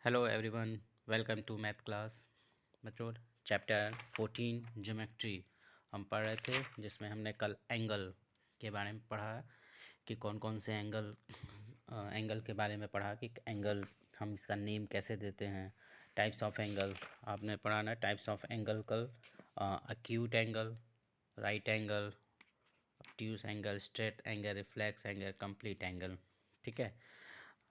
Hello everyone, welcome to math class. बच्चों, chapter 14 geometry हम पढ़ रहे थे, जिसमें हमने कल एंगल के बारे में पढ़ा कि कौन कौन से एंगल के बारे में पढ़ा कि एंगल हम इसका नेम कैसे देते हैं। टाइप्स ऑफ एंगल आपने पढ़ा ना, टाइप्स ऑफ एंगल कल। Acute angle, right angle, obtuse angle, straight angle, reflex angle, complete angle. ठीक है,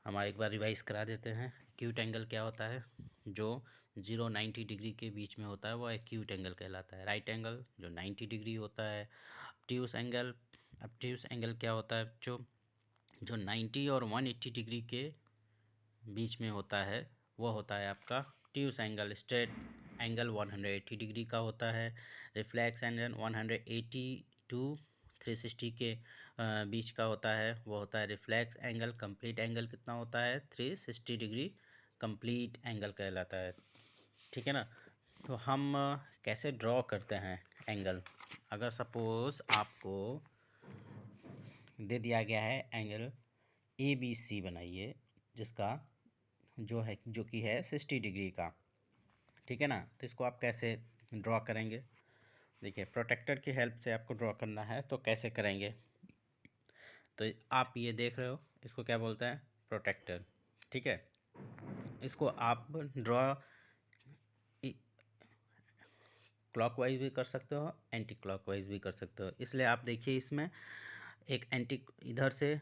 हम एक बार रिवाइज करा देते हैं। एक्यूट एंगल क्या होता है? जो 0-90 डिग्री के बीच में होता है वो एक्यूट एंगल कहलाता है। राइट एंगल जो 90 डिग्री होता है। ऑब्ट्यूज एंगल क्या होता है? जो 90 और 180 डिग्री के बीच में होता है वो होता है आपका obtuse angle. Straight angle 180 degree का होता है। रिफ्लेक्स एंगल 180 टू 360 के बीच का होता है, वो होता है रिफ्लेक्स एंगल। कंप्लीट एंगल कितना होता है? 360 डिग्री कंप्लीट एंगल कहलाता है। ठीक है ना? तो हम कैसे ड्रॉ करते हैं एंगल? अगर सपोज़ आपको दे दिया गया है एंगल ABC बनाइए, जिसका जो कि है 60 डिग्री का। ठीक है ना? तो इसको आप कैसे ड्रॉ करेंगे? देखिए, प्रोटेक्टर की हेल्प से आपको ड्रॉ करना है, तो कैसे करेंगे? तो आप ये देख रहे हो, इसको क्या बोलते हैं? प्रोटेक्टर। ठीक है, इसको आप ड्रॉ क्लॉकवाइज भी कर सकते हो, एंटी क्लॉकवाइज भी कर सकते हो। इसलिए आप देखिए, इसमें एक एंटी इधर से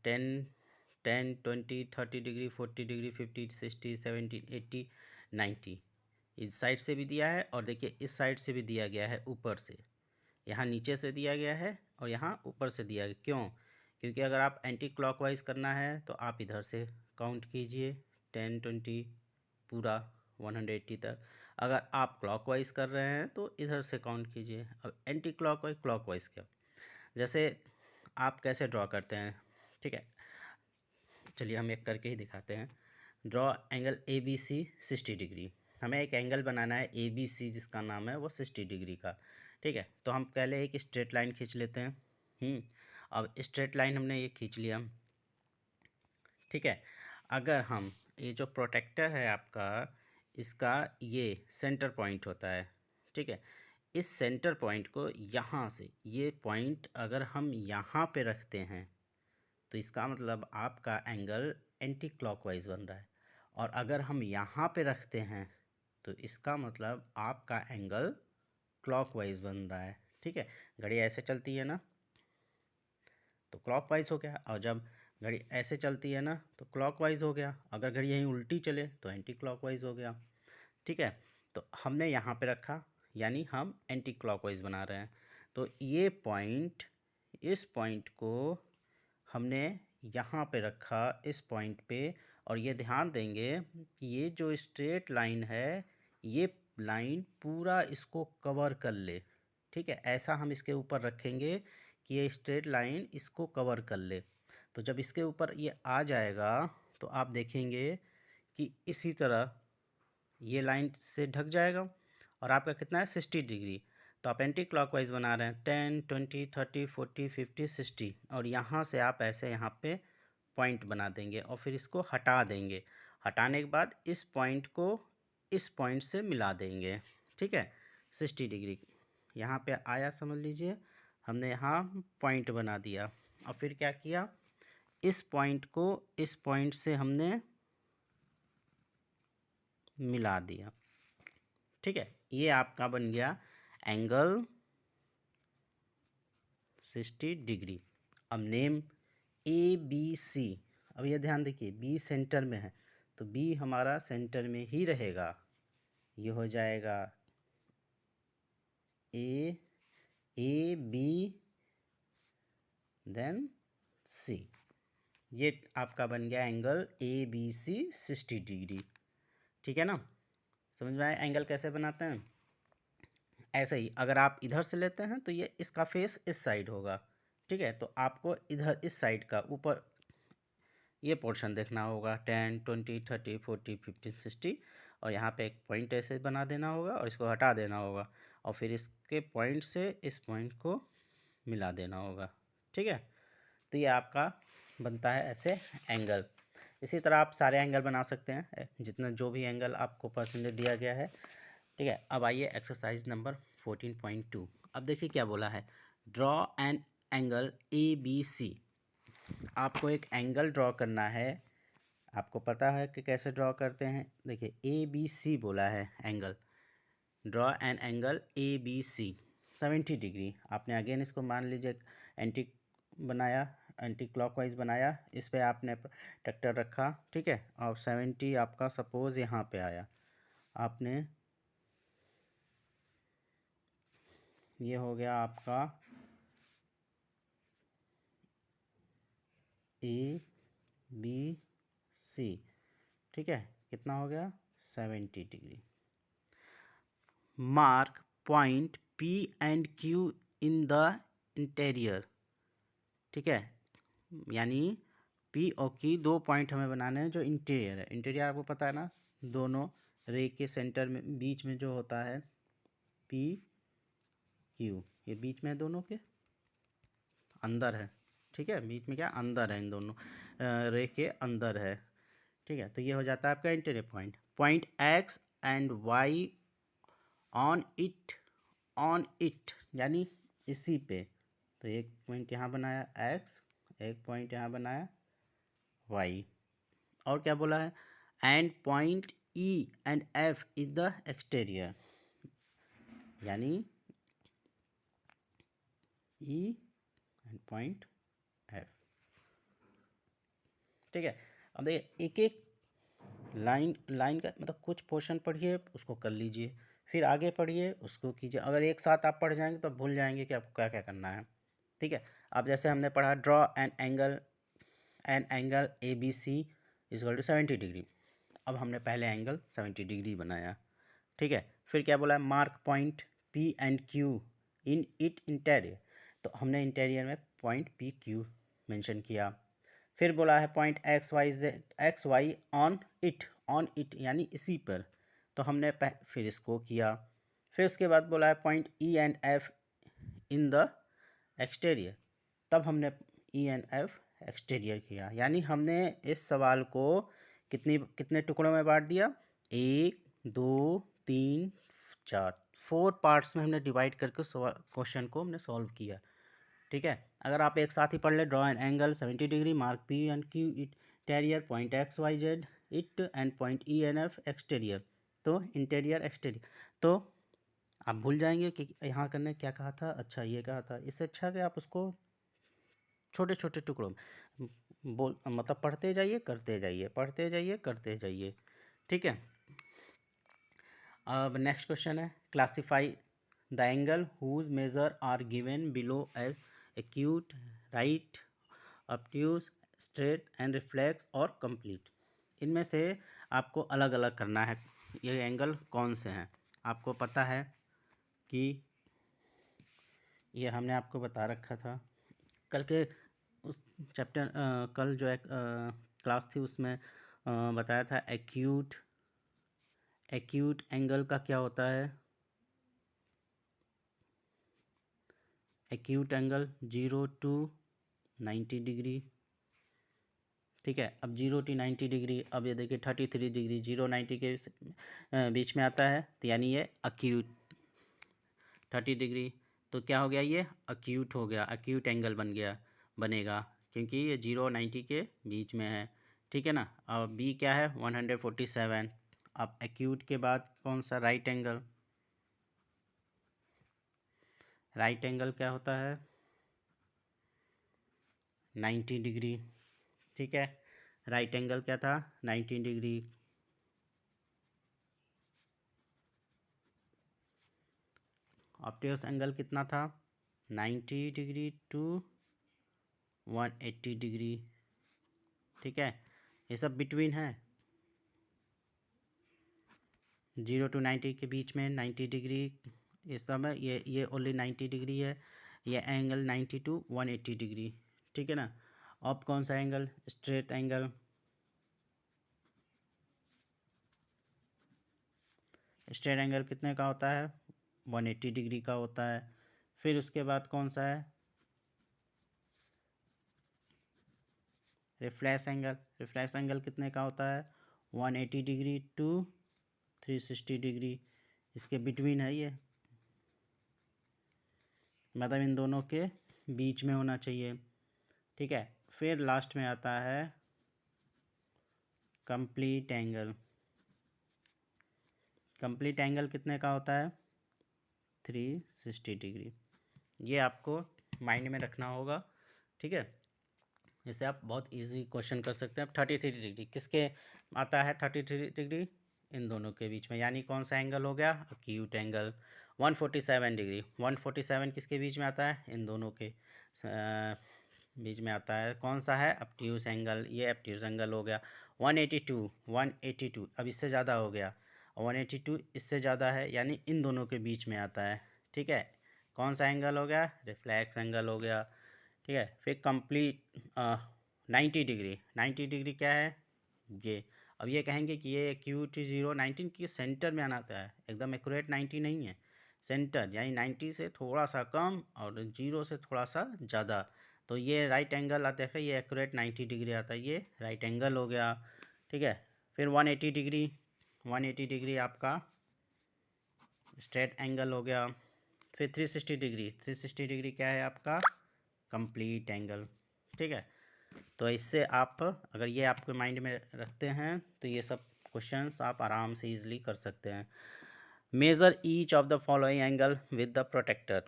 10, 20, 30 डिग्री, 40 डिग्री, 50, 60, 70, 80, 90 इस साइड से भी दिया है, और देखिए इस साइड से भी दिया गया है, ऊपर से। यहाँ नीचे से दिया गया है और यहाँ ऊपर से दिया गया। क्यों? क्योंकि अगर आप एंटी क्लॉकवाइज करना है तो आप इधर से काउंट कीजिए 10, 20 पूरा 180 तक। अगर आप क्लॉकवाइज कर रहे हैं तो इधर से काउंट कीजिए। अब एंटी क्लॉकवाइज, क्लॉकवाइज क्या? जैसे आप कैसे ड्रॉ करते हैं? ठीक है, चलिए हम एक करके ही दिखाते हैं। Draw angle ABC 60 degree. हमें एक एंगल बनाना है ABC, जिसका नाम है वो 60 डिग्री का। ठीक है, तो हम पहले एक स्ट्रेट लाइन खींच लेते हैं। अब स्ट्रेट लाइन हमने ये खींच लिया। ठीक है, अगर हम ये जो प्रोटेक्टर है आपका, इसका ये सेंटर पॉइंट होता है। ठीक है, इस सेंटर पॉइंट को यहाँ से, ये पॉइंट अगर हम यहाँ पे रखते हैं तो इसका मतलब आपका एंगल एंटी क्लॉकवाइज बन रहा है। और अगर हम यहाँ पे रखते हैं तो इसका मतलब आपका एंगल क्लॉकवाइज बन रहा है। ठीक है, घड़ी ऐसे चलती है ना, तो क्लॉकवाइज हो गया। और जब घड़ी ऐसे चलती है ना तो क्लॉकवाइज हो गया। अगर घड़ी यहीं उल्टी चले तो एंटी क्लॉकवाइज हो गया। ठीक है, तो हमने यहाँ पे रखा, यानी हम एंटी क्लॉकवाइज बना रहे हैं। तो ये पॉइंट, इस पॉइंट को हमने यहाँ पे रखा, इस पॉइंट पे। और ये ध्यान देंगे कि ये जो स्ट्रेट लाइन है, ये लाइन पूरा इसको कवर कर ले। ठीक है, ऐसा हम इसके ऊपर रखेंगे कि ये स्ट्रेट लाइन इसको कवर कर ले। तो जब इसके ऊपर ये आ जाएगा तो आप देखेंगे कि इसी तरह ये लाइन से ढक जाएगा। और आपका कितना है? 60 डिग्री। तो आप एंटी क्लॉकवाइज बना रहे हैं 10, 20, 30, 40, 50, 60। और यहाँ से आप ऐसे यहाँ पे पॉइंट बना देंगे और फिर इसको हटा देंगे। हटाने के बाद इस पॉइंट को इस पॉइंट से मिला देंगे। ठीक है, 60 डिग्री यहाँ पे आया, समझ लीजिए हमने यहाँ पॉइंट बना दिया। और फिर क्या किया? इस पॉइंट को इस पॉइंट से हमने मिला दिया। ठीक है, ये आपका बन गया एंगल 60 डिग्री। अब नेम ABC। अब ये ध्यान देखिए, B सेंटर में है तो B हमारा सेंटर में ही रहेगा। ये हो जाएगा A B देन C। ये आपका बन गया एंगल ABC 60 डिग्री। ठीक है ना? समझ में आया एंगल कैसे बनाते हैं? ऐसे ही अगर आप इधर से लेते हैं तो ये इसका फेस इस साइड होगा। ठीक है, तो आपको इधर इस साइड का ऊपर ये पोर्शन देखना होगा 10, 20, 30, 40, 50, 60। और यहाँ पे एक पॉइंट ऐसे बना देना होगा और इसको हटा देना होगा। और फिर इसके पॉइंट से इस पॉइंट को मिला देना होगा। ठीक है, तो ये आपका बनता है ऐसे एंगल। इसी तरह आप सारे एंगल बना सकते हैं, जितना जो भी एंगल आपको परसेंटेज दिया गया है। ठीक है, अब आइए एक्सरसाइज नंबर 14.2। अब देखिए क्या बोला है, ड्रॉ एन एंगल ABC। आपको एक एंगल ड्रॉ करना है। आपको पता है कि कैसे ड्रॉ करते हैं। देखिए ABC बोला है angle, draw an angle ABC 70 degree. आपने अगेन इसको मान लीजिए एंटी बनाया, एंटी क्लॉकवाइज बनाया, इस पे आपने ट्रैक्टर रखा, ठीक है, और 70 आपका सपोज यहाँ पे आया। आपने ये हो गया आपका ABC, ठीक है, कितना हो गया 70 degree. Mark point P and Q in the interior, ठीक है, यानी P और Q दो पॉइंट हमें बनाने हैं जो इंटीरियर है। इंटीरियर आपको पता है ना, दोनों रे के सेंटर में बीच में जो होता है P Q, ये बीच में है, दोनों के अंदर है, ठीक है, बीच में क्या अंदर है, इन दोनों रे के अंदर है, ठीक है। तो ये हो जाता है आपका interior point. Point X and Y on it यानी इसी पे, तो एक पॉइंट यहाँ बनाया X, एक पॉइंट यहाँ बनाया Y। और क्या बोला है, and point E and F is the exterior, यानी E एंड पॉइंट F, ठीक है। अब देखिए एक एक लाइन का मतलब कुछ पोर्शन पढ़िए, उसको कर लीजिए, फिर आगे पढ़िए, उसको कीजिए। अगर एक साथ आप पढ़ जाएंगे तो भूल जाएंगे कि आपको क्या क्या करना है, ठीक है। अब जैसे हमने पढ़ा draw an angle ABC equal to 70 degree. अब हमने पहले एंगल 70 डिग्री बनाया, ठीक है। फिर क्या बोला, mark point P and Q in it interior, तो हमने इंटीरियर में पॉइंट PQ मेंशन किया। फिर बोला है point X Y on it यानी इसी पर, तो हमने फिर इसको किया। फिर उसके बाद बोला है point E and F in the exterior, तब हमने E एंड F एक्सटीरियर किया। यानी हमने इस सवाल को कितने टुकड़ों में बांट दिया, 1 2 3 4, 4 पार्ट्स में हमने डिवाइड करके क्वेश्चन को हमने सॉल्व किया, ठीक है। अगर आप एक साथ ही पढ़ ले, draw an angle 70 degree, mark P and Q interior, point XYZ it and point E and F exterior, तो इंटीरियर एक्सटीरियर, तो आप भूल जाएंगे कि यहाँ करने क्या कहा था। अच्छा ये कहा था, इससे अच्छा कि आप उसको छोटे छोटे टुकड़ों में बोल मतलब पढ़ते जाइए करते जाइए, पढ़ते जाइए करते जाइए, ठीक है। अब नेक्स्ट क्वेश्चन है, classify the angle whose measure are given below as acute, right, obtuse, straight and reflex और कंप्लीट। इनमें से आपको अलग अलग करना है, ये एंगल कौन से हैं। आपको पता है कि ये हमने आपको बता रखा था कल के उस चैप्टर, कल जो एक क्लास थी उसमें बताया था एक्यूट एंगल का क्या होता है। एक्यूट एंगल 0 to 90 डिग्री, ठीक है। अब 0 to 90 डिग्री, अब ये देखिए 33 डिग्री 0 90 के बीच में आता है, तो यानी ये अक्यूट 30 डिग्री, तो क्या हो गया, ये अक्यूट हो गया, अक्यूट एंगल बनेगा, क्योंकि ये 0 90 के बीच में है, ठीक है ना। अब बी क्या है 147। अब एक्यूट के बाद कौन सा, राइट एंगल क्या होता है 90 डिग्री, ठीक है। राइट एंगल क्या था 90 डिग्री। ऑब्ट्यूस एंगल कितना था 90 डिग्री टू 180 डिग्री, ठीक है। ये सब बिटवीन है, 0 to 90 के बीच में 90 डिग्री, ये सब है, ये ओनली 90 डिग्री है। ये एंगल 90 to 180 डिग्री, ठीक है ना। अब कौन सा angle, straight angle, straight angle कितने का होता है 180 डिग्री का होता है। फिर उसके बाद कौन सा है, रिफ्लेक्स एंगल कितने का होता है 180 डिग्री टू 360 डिग्री, इसके बिटवीन है ये, मतलब इन दोनों के बीच में होना चाहिए, ठीक है। फिर लास्ट में आता है कंप्लीट एंगल। कंप्लीट एंगल कितने का होता है 360 डिग्री। ये आपको माइंड में रखना होगा, ठीक है। इससे आप बहुत इजी क्वेश्चन कर सकते हैं। 33 डिग्री किसके आता है 33 डिग्री इन दोनों के बीच में, यानी कौन सा एंगल हो गया अक्यूट एंगल। 147 डिग्री 147 किसके बीच में आता है इन दोनों के बीच में आता है, कौन सा है ऑब्ट्यूज एंगल, ये ऑब्ट्यूज एंगल हो गया। 182 अब इससे ज़्यादा हो गया, 182 इससे ज़्यादा है, यानी इन दोनों के बीच में आता है, ठीक है। कौन सा एंगल हो गया रिफ्लेक्स एंगल हो गया, ठीक है। फिर कंप्लीट 90 डिग्री क्या है ये। अब ये कहेंगे कि ये QT 0 के सेंटर में आना है, एकदम एक्यूरेट 90 नहीं है, सेंटर यानी 90 से थोड़ा सा कम और 0 से थोड़ा सा ज़्यादा, तो ये राइट एंगल आता है, ये एक्यूरेट 90 डिग्री आता है, ये राइट एंगल हो गया, ठीक है। फिर 180 डिग्री आपका स्ट्रेट एंगल हो गया। फिर 360 डिग्री क्या है आपका कंप्लीट एंगल, ठीक है। तो इससे आप अगर ये आपके माइंड में रखते हैं तो ये सब क्वेश्चंस आप आराम से इजीली कर सकते हैं। Measure each of the following angle with the protractor,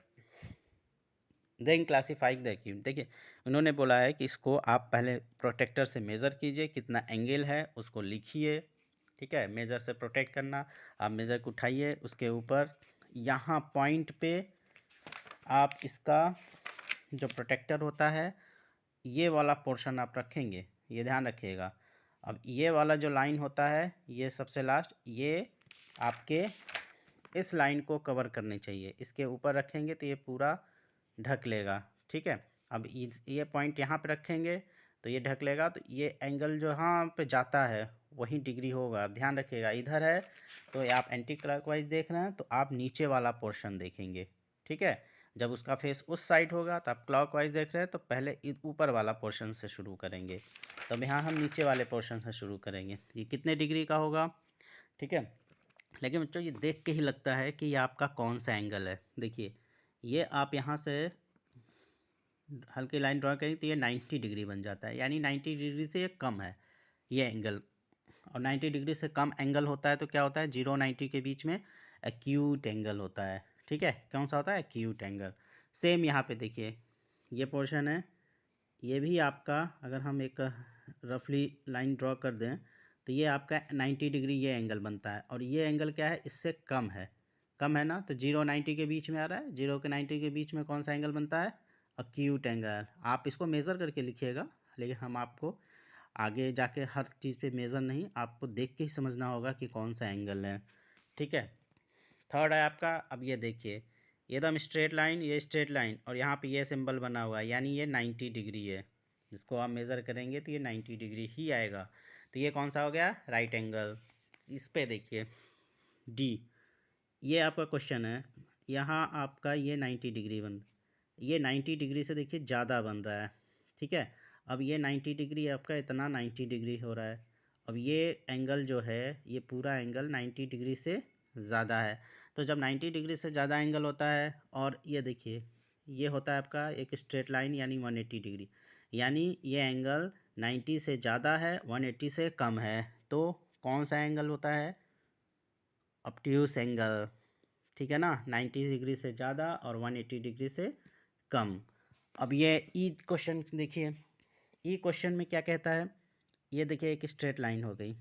then classify the acute. देखिए उन्होंने बोला है कि इसको आप पहले प्रोटेक्टर से मेज़र कीजिए, कितना एंगल है उसको लिखिए, ठीक है। मेज़र से प्रोटेक्ट करना, आप मेज़र को उठाइए, उसके ऊपर यहाँ पॉइंट पे आप इसका जो प्रोटेक्टर होता है ये वाला पोर्शन आप रखेंगे, ये ध्यान रखिएगा। अब ये वाला जो लाइन होता है ये सबसे लास्ट, ये आपके इस लाइन को कवर करनी चाहिए, इसके ऊपर रखेंगे तो ये पूरा ढक लेगा, ठीक है। अब ये पॉइंट यहाँ पे रखेंगे तो ये ढक लेगा, तो ये एंगल जो यहाँ पे जाता है वही डिग्री होगा। अब ध्यान रखिएगा, इधर है तो आप एंटी क्लॉकवाइज देख रहे हैं तो आप नीचे वाला पोर्शन देखेंगे, ठीक है। जब उसका फेस उस साइड होगा तो आप क्लॉकवाइज देख रहे हैं तो पहले ऊपर वाला पोर्शन से शुरू करेंगे, तब यहाँ हम नीचे वाले पोर्शन से शुरू करेंगे। ये कितने डिग्री का होगा, ठीक है। लेकिन बच्चों ये देख के ही लगता है कि ये आपका कौन सा एंगल है। देखिए ये आप यहाँ से हल्की लाइन ड्रॉ करें तो ये 90 डिग्री बन जाता है, यानी 90 डिग्री से ये कम है ये एंगल, और 90 डिग्री से कम एंगल होता है तो क्या होता है 0-90 के बीच में एक्यूट एंगल होता है, ठीक है। कौन सा होता है एक्यूट एंगल। सेम यहाँ पे देखिए ये पोर्शन है, ये भी आपका अगर हम एक रफली लाइन ड्रॉ कर दें तो ये आपका 90 डिग्री ये एंगल बनता है, और ये एंगल क्या है इससे कम है ना, तो 0-90 के बीच में आ रहा है, 0 के 90 के बीच में कौन सा एंगल बनता है अक्यूट एंगल। आप इसको मेज़र करके लिखिएगा, लेकिन हम आपको आगे जाके हर चीज़ पे मेज़र नहीं, आपको देख के ही समझना होगा कि कौन सा एंगल है, ठीक है। थर्ड है आपका, अब ये देखिए ये एकदम स्ट्रेट लाइन, ये स्ट्रेट लाइन और यहाँ पे ये सिंबल बना हुआ है, यानी ये 90 डिग्री है, जिसको आप मेज़र करेंगे तो ये 90 डिग्री ही आएगा। तो ये कौन सा हो गया राइट एंगल। इस पे देखिए डी, ये आपका क्वेश्चन है, यहाँ आपका ये 90 डिग्री ये 90 डिग्री से देखिए ज़्यादा बन रहा है, ठीक है। अब ये 90 डिग्री आपका इतना 90 डिग्री हो रहा है, अब ये एंगल जो है ये पूरा एंगल 90 डिग्री से ज़्यादा है। तो जब 90 डिग्री से ज़्यादा एंगल होता है और ये देखिए ये होता है आपका एक स्ट्रेट लाइन यानी 180 डिग्री, यानी ये एंगल 90 से ज़्यादा है 180 से कम है, तो कौन सा एंगल होता है ऑब्ट्यूस एंगल, ठीक है ना। 90 डिग्री से ज़्यादा और 180 डिग्री से कम। अब ये ई क्वेश्चन देखिए, ई क्वेश्चन में क्या कहता है, ये देखिए एक स्ट्रेट लाइन हो गई,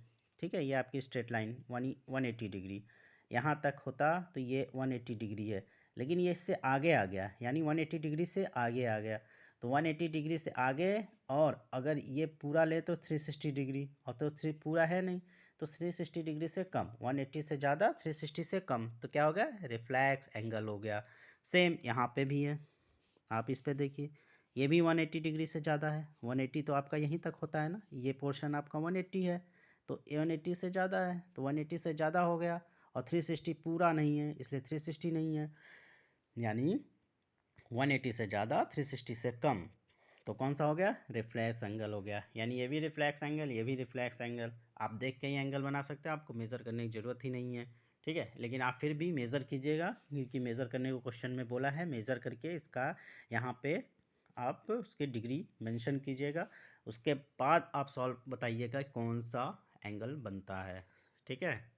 ठीक है, ये आपकी स्ट्रेट लाइन 180 डिग्री यहाँ तक होता तो ये 180 डिग्री है, लेकिन ये इससे आगे आ गया, यानी 180 डिग्री से आगे आ गया, तो 180 डिग्री से आगे, और अगर ये पूरा ले तो 360 डिग्री, और तो पूरा है नहीं तो 360 डिग्री से कम, 180 से ज़्यादा 360 से कम, तो क्या हो गया रिफ्लेक्स एंगल हो गया। सेम यहाँ पे भी है, आप इस पे देखिए ये भी 180 डिग्री से ज़्यादा है, 180 तो आपका यहीं तक होता है ना, ये पोर्शन आपका 180 है, तो 180 से ज़्यादा है तो 180 से ज़्यादा हो गया, और 360 पूरा नहीं है इसलिए 360 नहीं है, यानी 180 से ज़्यादा 360 से कम, तो कौन सा हो गया, रिफ्लेक्स एंगल हो गया। यानी ये भी रिफ्लेक्स एंगल, ये भी रिफ्लेक्स एंगल। आप देख के ही एंगल बना सकते हैं, आपको मेज़र करने की ज़रूरत ही नहीं है, ठीक है। लेकिन आप फिर भी मेज़र कीजिएगा, क्योंकि मेज़र करने को क्वेश्चन में बोला है। मेज़र करके इसका यहाँ पे आप उसकी डिग्री मेंशन कीजिएगा, उसके बाद आप सॉल्व बताइएगा कौन सा एंगल बनता है, ठीक है।